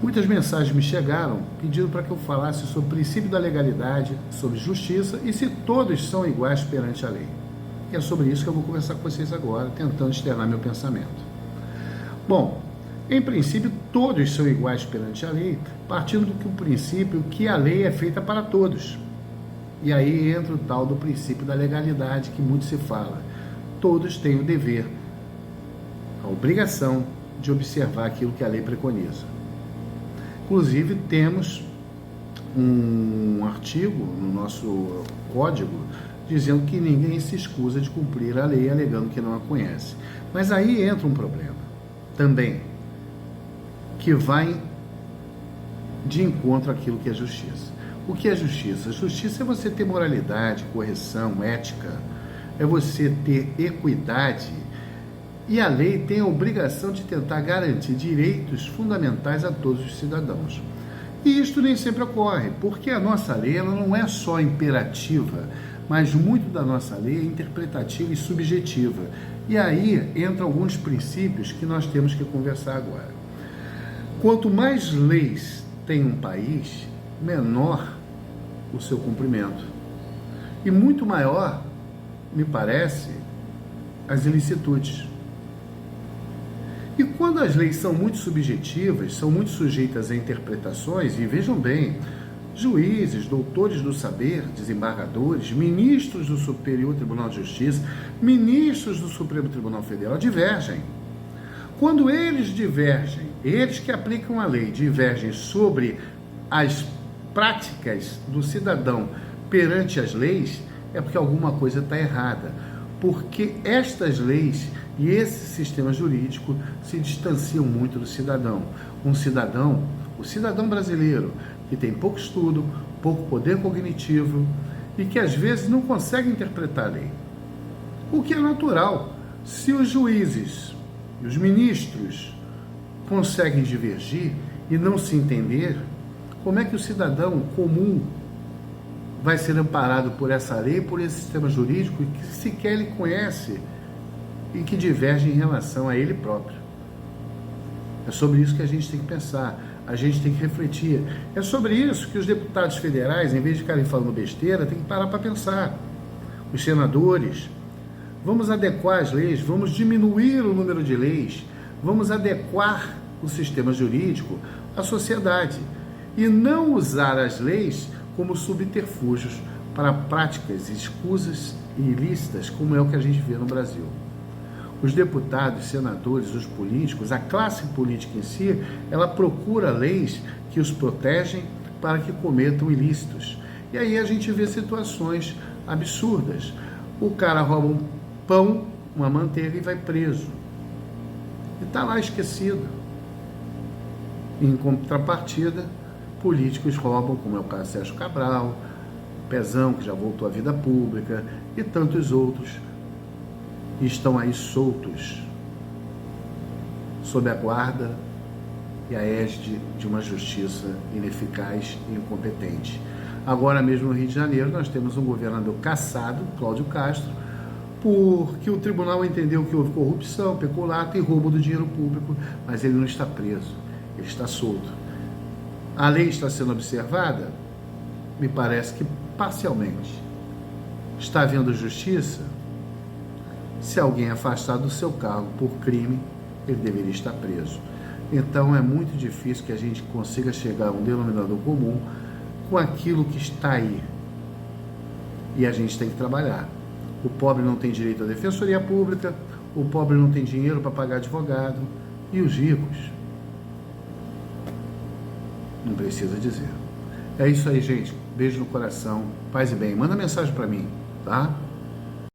Muitas mensagens me chegaram pedindo para que eu falasse sobre o princípio da legalidade, sobre justiça e se todos são iguais perante a lei. E é sobre isso que eu vou conversar com vocês agora, tentando externar meu pensamento. Bom, em princípio, todos são iguais perante a lei, partindo do princípio que a lei é feita para todos. E aí entra o tal do princípio da legalidade que muito se fala. Todos têm o dever, a obrigação de observar aquilo que a lei preconiza. Inclusive, temos um artigo no nosso código dizendo que ninguém se escusa de cumprir a lei alegando que não a conhece. Mas aí entra um problema também, que vai de encontro àquilo que é justiça. O que é justiça? Justiça é você ter moralidade, correção, ética, é você ter equidade, e a lei tem a obrigação de tentar garantir direitos fundamentais a todos os cidadãos. E isto nem sempre ocorre, porque a nossa lei ela não é só imperativa, mas muito da nossa lei é interpretativa e subjetiva. E aí entram alguns princípios que nós temos que conversar agora. Quanto mais leis tem um país, menor o seu cumprimento. E muito maior, me parece, as ilicitudes. E quando as leis são muito subjetivas, são muito sujeitas a interpretações, e vejam bem, juízes, doutores do saber, desembargadores, ministros do Superior Tribunal de Justiça, ministros do Supremo Tribunal Federal divergem. Quando eles divergem, eles que aplicam a lei divergem sobre as práticas do cidadão perante as leis, é porque alguma coisa está errada. Porque estas leis e esse sistema jurídico se distanciam muito do cidadão. O cidadão brasileiro, que tem pouco estudo, pouco poder cognitivo e que às vezes não consegue interpretar a lei. O que é natural. Se os juízes e os ministros conseguem divergir e não se entender, como é que o cidadão comum vai ser amparado por essa lei, por esse sistema jurídico que sequer ele conhece e que diverge em relação a ele próprio? É sobre isso que a gente tem que pensar, a gente tem que refletir. É sobre isso que os deputados federais, em vez de ficarem falando besteira, tem que parar para pensar. Os senadores, vamos adequar as leis, vamos diminuir o número de leis, vamos adequar o sistema jurídico à sociedade e não usar as leis como subterfúgios para práticas escusas e ilícitas, como é o que a gente vê no Brasil. Os deputados, senadores, os políticos, a classe política em si, ela procura leis que os protegem para que cometam ilícitos. E aí a gente vê situações absurdas. O cara rouba um pão, uma manteiga e vai preso. E está lá esquecido. Em contrapartida, políticos roubam, como é o caso de Sérgio Cabral, Pezão, que já voltou à vida pública, e tantos outros estão aí soltos, sob a guarda e a égide de uma justiça ineficaz e incompetente. Agora mesmo no Rio de Janeiro nós temos um governador cassado, Cláudio Castro, porque o tribunal entendeu que houve corrupção, peculato e roubo do dinheiro público, mas ele não está preso, ele está solto. A lei está sendo observada? Me parece que parcialmente. Está havendo justiça? Se alguém é afastado do seu cargo por crime, ele deveria estar preso. Então é muito difícil que a gente consiga chegar a um denominador comum com aquilo que está aí. E a gente tem que trabalhar. O pobre não tem direito à defensoria pública, o pobre não tem dinheiro para pagar advogado, e os ricos? Não precisa dizer. É isso aí, gente. Beijo no coração. Paz e bem. Manda mensagem para mim, tá?